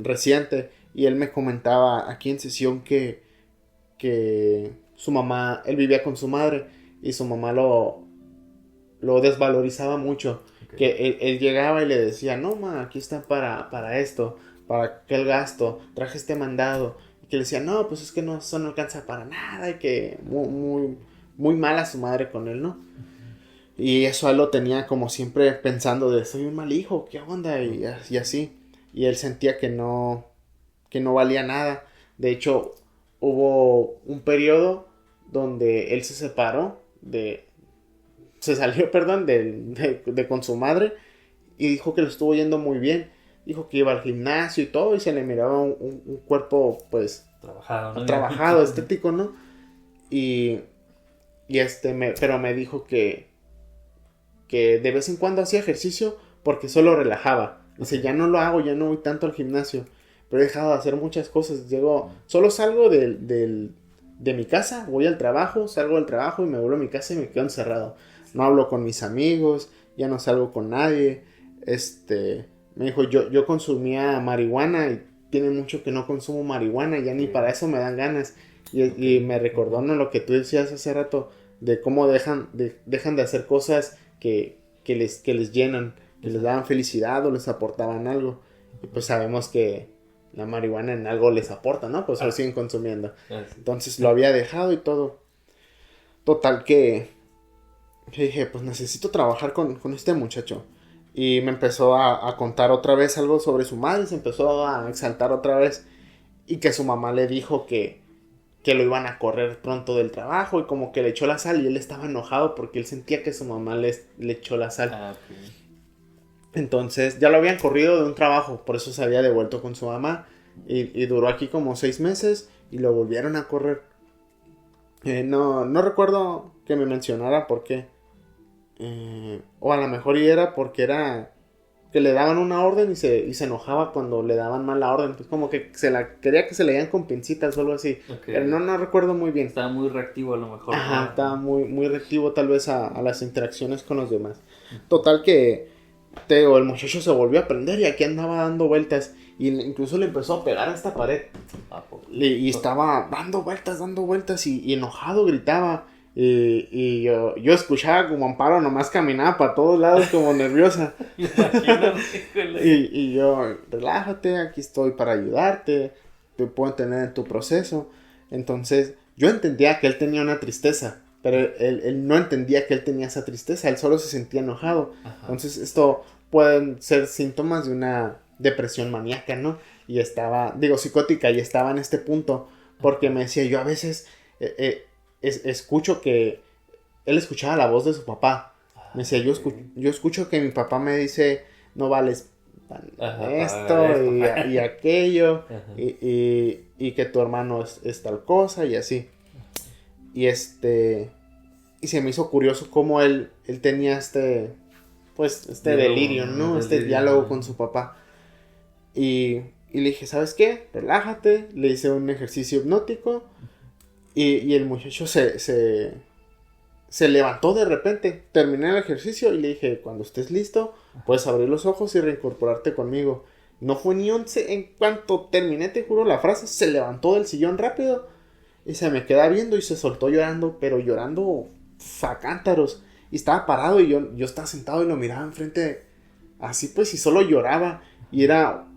Reciente. Y él me comentaba aquí en sesión que su mamá, él vivía con su madre y su mamá lo desvalorizaba mucho. Okay. Que él llegaba y le decía, no, ma, aquí está para esto, para aquel gasto, traje este mandado. Y que le decía, no, pues es que no, eso no alcanza para nada. Y que muy mala su madre con él, ¿no? Y eso él lo tenía como siempre pensando de, soy un mal hijo, ¿qué onda? Y así. Y él sentía que no valía nada. De hecho, hubo un periodo donde él se separó se salió, perdón, de con su madre y dijo que lo estuvo yendo muy bien. Dijo que iba al gimnasio y todo y se le miraba un cuerpo, pues, trabajado, ¿no? Trabajado, estético, ¿no? Pero me dijo que de vez en cuando hacía ejercicio porque solo relajaba. Dice, ya no lo hago, ya no voy tanto al gimnasio, pero he dejado de hacer muchas cosas. Solo salgo de mi casa, voy al trabajo, salgo del trabajo y me vuelvo a mi casa y me quedo encerrado. No hablo con mis amigos, ya no salgo con nadie. Me dijo, yo consumía marihuana y tiene mucho que no consumo marihuana, ya ni para eso me dan ganas. Y me recordó, ¿no?, lo que tú decías hace rato, de cómo dejan de hacer cosas que les llenan, que les daban felicidad o les aportaban algo. Y pues sabemos que la marihuana en algo les aporta, ¿no? Pues lo siguen consumiendo. Entonces lo había dejado y todo. Total que dije, pues necesito trabajar con este muchacho. Y me empezó a contar otra vez algo sobre su madre, se empezó a exaltar otra vez. Y que su mamá le dijo que lo iban a correr pronto del trabajo y como que le echó la sal y él estaba enojado porque él sentía que su mamá le echó la sal. Okay. Entonces ya lo habían corrido de un trabajo, por eso se había devuelto con su mamá y duró aquí como 6 meses y lo volvieron a correr. No recuerdo que me mencionara por qué. O a lo mejor era porque era que le daban una orden y se enojaba cuando le daban mal la orden. Pues como que quería que se le dieran con pincitas o algo así. Okay. Pero no recuerdo muy bien. Estaba muy reactivo a lo mejor. Ajá, estaba muy reactivo tal vez a las interacciones con los demás. Total que el muchacho se volvió a prender y aquí andaba dando vueltas. Y incluso le empezó a pegar a esta pared. Y estaba dando vueltas y enojado gritaba. Y yo escuchaba como Amparo nomás caminaba para todos lados como nerviosa. y yo, relájate, aquí estoy para ayudarte, te puedo entender en tu proceso. Entonces yo entendía que él tenía una tristeza, pero él no entendía que él tenía esa tristeza, él solo se sentía enojado. Ajá. Entonces esto pueden ser síntomas de una depresión maníaca, ¿no? Y psicótica, y estaba en este punto porque me decía, yo a veces escucho que él escuchaba la voz de su papá. Me decía, yo escucho que mi papá me dice, no vales esto y aquello, y que tu hermano es tal cosa y así. Y y se me hizo curioso cómo él tenía este delirio, ¿no? Este diálogo con su papá. Y le dije, ¿sabes qué? Relájate. Le hice un ejercicio hipnótico. Y el muchacho se levantó de repente. Terminé el ejercicio y le dije, cuando estés listo, puedes abrir los ojos y reincorporarte conmigo. No fue ni 11. En cuanto terminé, te juro la frase, se levantó del sillón rápido. Y se me queda viendo y se soltó llorando, pero llorando a cántaros. Y estaba parado y yo estaba sentado y lo miraba enfrente. Así pues, y solo lloraba. Y era...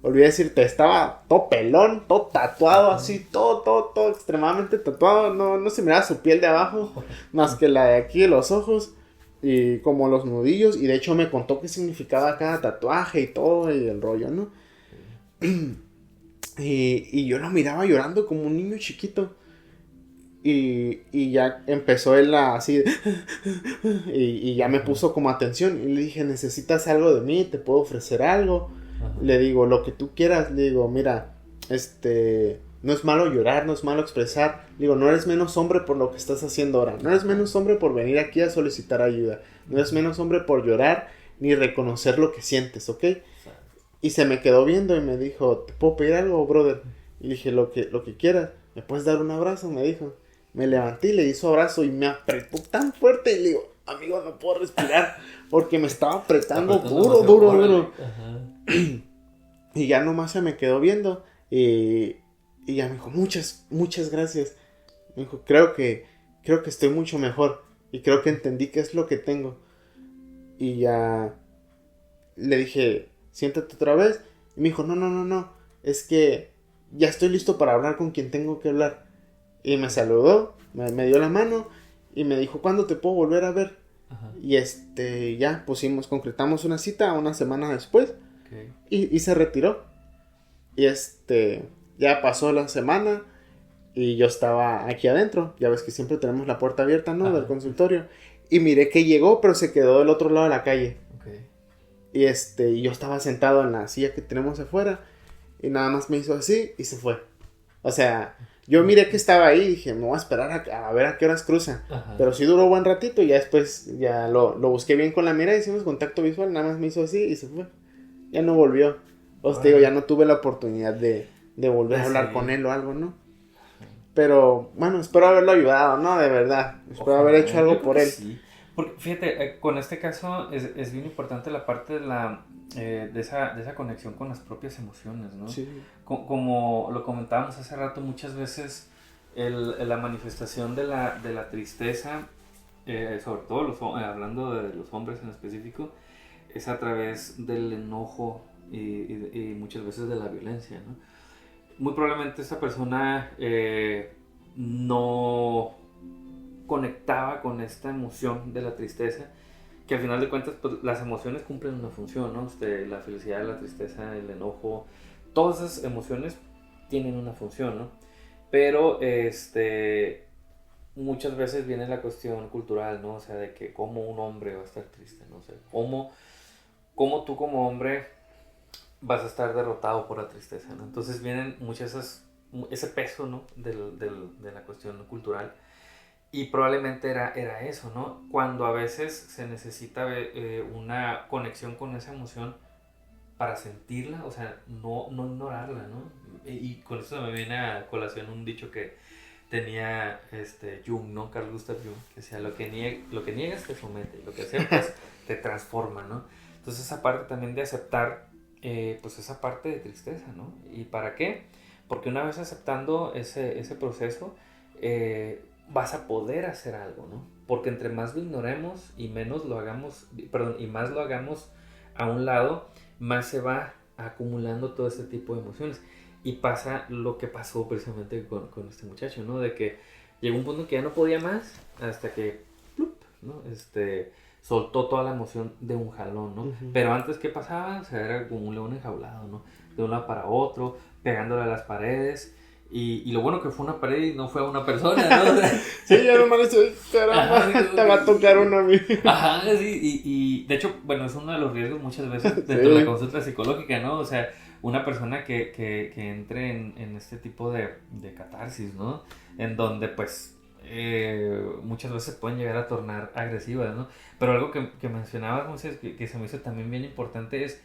olvidé decirte, estaba todo pelón, todo tatuado, así, todo extremadamente tatuado. No se miraba su piel de abajo, más que la de aquí de los ojos. Y como los nudillos. Y de hecho me contó qué significaba cada tatuaje y todo, y el rollo, ¿no? Y yo lo miraba llorando como un niño chiquito. Y ya empezó él así. y ya me puso como atención. Y le dije, ¿necesitas algo de mí? ¿Te puedo ofrecer algo? Ajá. Le digo, lo que tú quieras. Le digo, mira, no es malo llorar, no es malo expresar. Le digo, no eres menos hombre por lo que estás haciendo ahora. No eres menos hombre por venir aquí a solicitar ayuda. No eres menos hombre por llorar ni reconocer lo que sientes, ¿ok? Y se me quedó viendo y me dijo, ¿te puedo pedir algo, brother? Y le dije, lo que quieras. ¿Me puedes dar un abrazo? Me dijo. Me levanté y le di su abrazo y me apretó tan fuerte y le digo, amigo, no puedo respirar porque me estaba apretando duro. Ajá. Y ya nomás se me quedó viendo y ya me dijo, muchas gracias. Me dijo, creo que estoy mucho mejor y creo que entendí qué es lo que tengo. Y ya le dije, siéntate otra vez. Y me dijo, no, es que ya estoy listo para hablar con quien tengo que hablar. Y me saludó, me dio la mano y me dijo, ¿cuándo te puedo volver a ver? Ajá. Y ya concretamos una cita una semana después. Okay. Y se retiró. Y ya pasó la semana y yo estaba aquí adentro. Ya ves que siempre tenemos la puerta abierta, ¿no? Ajá. Del consultorio. Y miré que llegó, pero se quedó del otro lado de la calle. Okay. Y yo estaba sentado en la silla que tenemos afuera. Y nada más me hizo así y se fue. O sea, yo miré que estaba ahí y dije, me voy a esperar a ver a qué horas cruza. Ajá. Pero sí duró buen ratito y ya después ya lo busqué bien con la mira, hicimos contacto visual, nada más me hizo así y se fue. Ya no volvió. O sea, te digo, ya no tuve la oportunidad de volver a hablar con él o algo, ¿no? Pero, bueno, espero haberlo ayudado, ¿no? De verdad. Espero haber hecho algo por él. Sí. Porque, fíjate, con este caso es bien importante la parte de esa conexión con las propias emociones, ¿no? Sí. Como lo comentábamos hace rato, muchas veces la manifestación de la tristeza, sobre todo hablando de los hombres en específico, es a través del enojo y muchas veces de la violencia, ¿no? Muy probablemente esta persona no conectaba con esta emoción de la tristeza, que al final de cuentas pues, las emociones cumplen una función, ¿no? La felicidad, la tristeza, el enojo, todas esas emociones tienen una función, ¿no? Pero muchas veces viene la cuestión cultural, ¿no? O sea, de que cómo un hombre va a estar triste, ¿no? O sea, cómo tú como hombre vas a estar derrotado por la tristeza, ¿no? Entonces vienen ese peso, ¿no? De la cuestión cultural. Y probablemente era eso, ¿no? Cuando a veces se necesita una conexión con esa emoción para sentirla, o sea, no ignorarla, ¿no? Y con eso me viene a colación un dicho que tenía Jung, ¿no? Carl Gustav Jung, que decía, lo que niegas te somete, y lo que aceptas te transforma, ¿no? Entonces esa parte también de aceptar, pues esa parte de tristeza, ¿no? ¿Y para qué? Porque una vez aceptando ese proceso, vas a poder hacer algo, ¿no? Porque entre más lo ignoremos y más lo hagamos a un lado, más se va acumulando todo este tipo de emociones. Y pasa lo que pasó precisamente con este muchacho, ¿no? De que llegó un punto en que ya no podía más, hasta que, ¡plup!, ¿no? Soltó toda la emoción de un jalón, ¿no? Uh-huh. Pero antes, ¿qué pasaba? O sea, era como un león enjaulado, ¿no? De un lado para otro, pegándole a las paredes. Y lo bueno que fue una pared y no fue a una persona, ¿no? O sea, sí, ya nomás estoy, caramba, te va a tocar uno a mí. Ajá, sí, y de hecho, bueno, es uno de los riesgos muchas veces dentro de la consulta psicológica, ¿no? O sea, una persona que entre en este tipo de catarsis, ¿no? En donde, pues, muchas veces pueden llegar a tornar agresivas, ¿no? Pero algo que mencionabas, Moisés, que se me hizo también bien importante es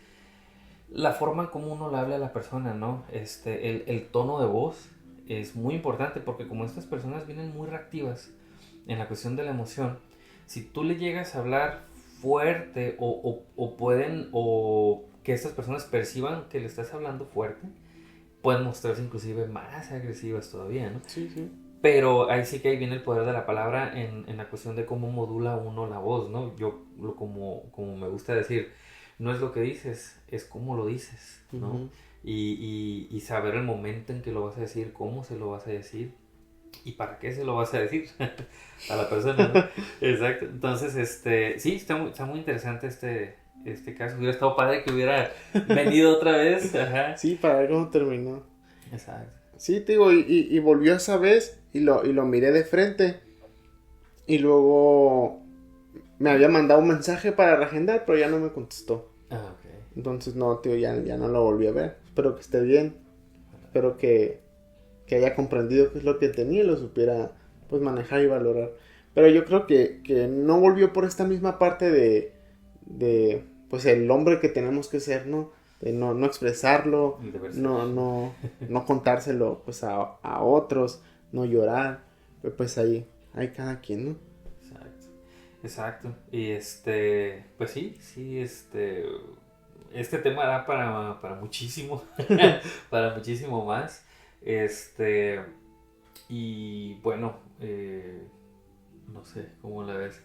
la forma en cómo uno le habla a la persona, ¿no? El tono de voz es muy importante porque como estas personas vienen muy reactivas en la cuestión de la emoción, si tú le llegas a hablar fuerte o que estas personas perciban que le estás hablando fuerte, pueden mostrarse inclusive más agresivas todavía, ¿no? Sí, sí. Pero ahí sí que ahí viene el poder de la palabra en la cuestión de cómo modula uno la voz, ¿no? Yo, como me gusta decir, no es lo que dices, es cómo lo dices, ¿no? Uh-huh. Y saber el momento en que lo vas a decir, cómo se lo vas a decir y para qué se lo vas a decir a la persona, ¿no? Exacto. Entonces, sí, está muy interesante este caso. Hubiera estado padre que hubiera venido otra vez. Ajá. Sí, para ver cómo terminó. Exacto. Sí, te digo, y volvió esa vez y lo miré de frente y luego me había mandado un mensaje para reagendar, pero ya no me contestó. Ah, ok. Entonces, no, tío, ya no lo volví a ver. Espero que esté bien. Espero que haya comprendido qué es lo que tenía y lo supiera, pues, manejar y valorar. Pero yo creo que no volvió por esta misma parte de pues, el hombre que tenemos que ser, ¿no? De no expresarlo, no contárselo, pues, a otros, no llorar. Pues ahí cada quien, ¿no? Exacto. Y pues sí, este tema da para muchísimo, para muchísimo más. Y bueno, no sé, ¿cómo la ves?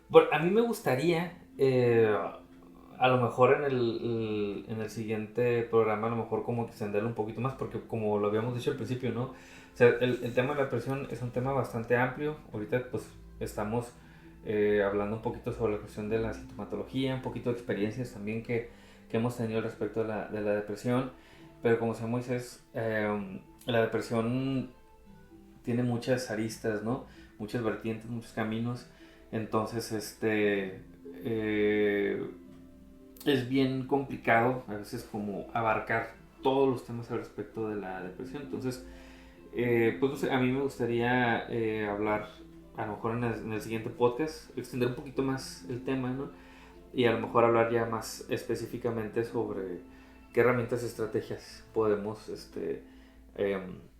Bueno, a mí me gustaría, a lo mejor en el siguiente programa, a lo mejor como extenderlo un poquito más, porque como lo habíamos dicho al principio, ¿no? O sea, el tema de la depresión es un tema bastante amplio. Ahorita pues estamos hablando un poquito sobre la cuestión de la sintomatología, un poquito de experiencias también que hemos tenido respecto de la depresión. Pero como decía Moisés, la depresión tiene muchas aristas, ¿no? Muchas vertientes, muchos caminos. Entonces, es bien complicado a veces como abarcar todos los temas al respecto de la depresión. Entonces, pues no sé, a mí me gustaría hablar, a lo mejor en el siguiente podcast, extender un poquito más el tema, ¿no? Y a lo mejor hablar ya más específicamente sobre qué herramientas y estrategias podemos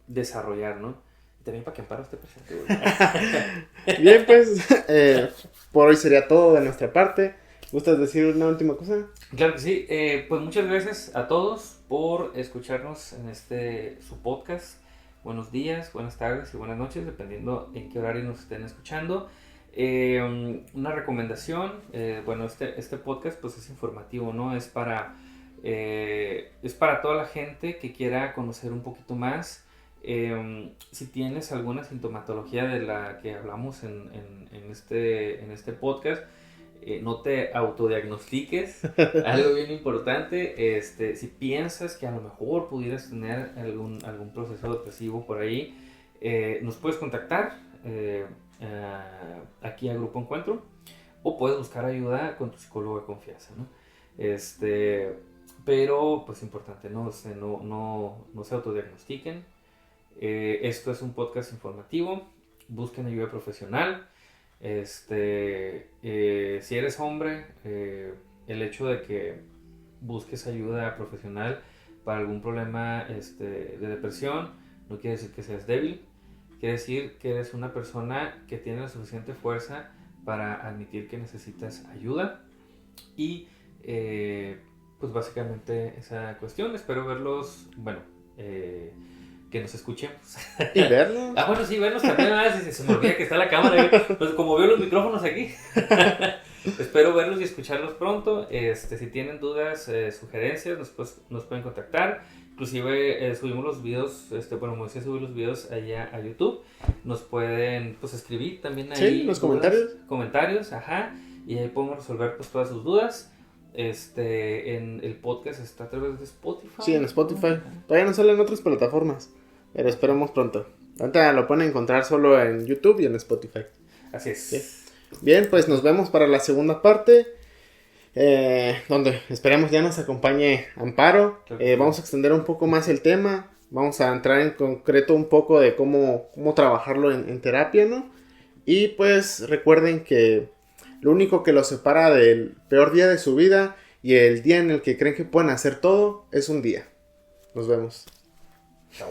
desarrollar, ¿no? Y también para que Amparo esté presente, güey. Bien, pues, por hoy sería todo de nuestra parte. ¿Gustas decir una última cosa? Claro que sí. Pues muchas gracias a todos por escucharnos en su podcast. Buenos días, buenas tardes y buenas noches, dependiendo en qué horario nos estén escuchando. Una recomendación, bueno, este podcast pues es informativo, ¿no? Es para toda la gente que quiera conocer un poquito más. Si tienes alguna sintomatología de la que hablamos en este podcast, no te autodiagnostiques. Algo bien importante, si piensas que a lo mejor pudieras tener algún proceso depresivo por ahí, nos puedes contactar aquí a Grupo Encuentro, o puedes buscar ayuda con tu psicólogo de confianza, ¿no? Pero pues importante, ¿no? No se autodiagnostiquen. Esto es un podcast informativo. Busquen ayuda profesional. Si eres hombre, el hecho de que busques ayuda profesional para algún problema de depresión no quiere decir que seas débil. Quiere decir que eres una persona que tiene la suficiente fuerza para admitir que necesitas ayuda. Y pues básicamente esa cuestión. Espero verlos, bueno, que nos escuchemos. ¿Y verlos? Bueno, sí, verlos también. Se me olvida que está la cámara. Pues como veo los micrófonos aquí. Espero verlos y escucharlos pronto. Si tienen dudas, sugerencias, nos pueden contactar. Inclusive subimos los videos, bueno, Moisés subió los videos allá a YouTube. Nos pueden pues escribir también ahí. Sí, los comentarios, ajá. Y ahí podemos resolver pues todas sus dudas. En el podcast está a través de Spotify. Sí, en Spotify. Todavía no sale en otras plataformas, pero esperemos pronto. Ahorita lo pueden encontrar solo en YouTube y en Spotify. Así es. Sí. Bien, pues nos vemos para la segunda parte, donde esperemos ya nos acompañe Amparo. Vamos a extender un poco más el tema. Vamos a entrar en concreto un poco de cómo trabajarlo en terapia, ¿no? Y pues recuerden que lo único que los separa del peor día de su vida y el día en el que creen que pueden hacer todo es un día. Nos vemos. Chao.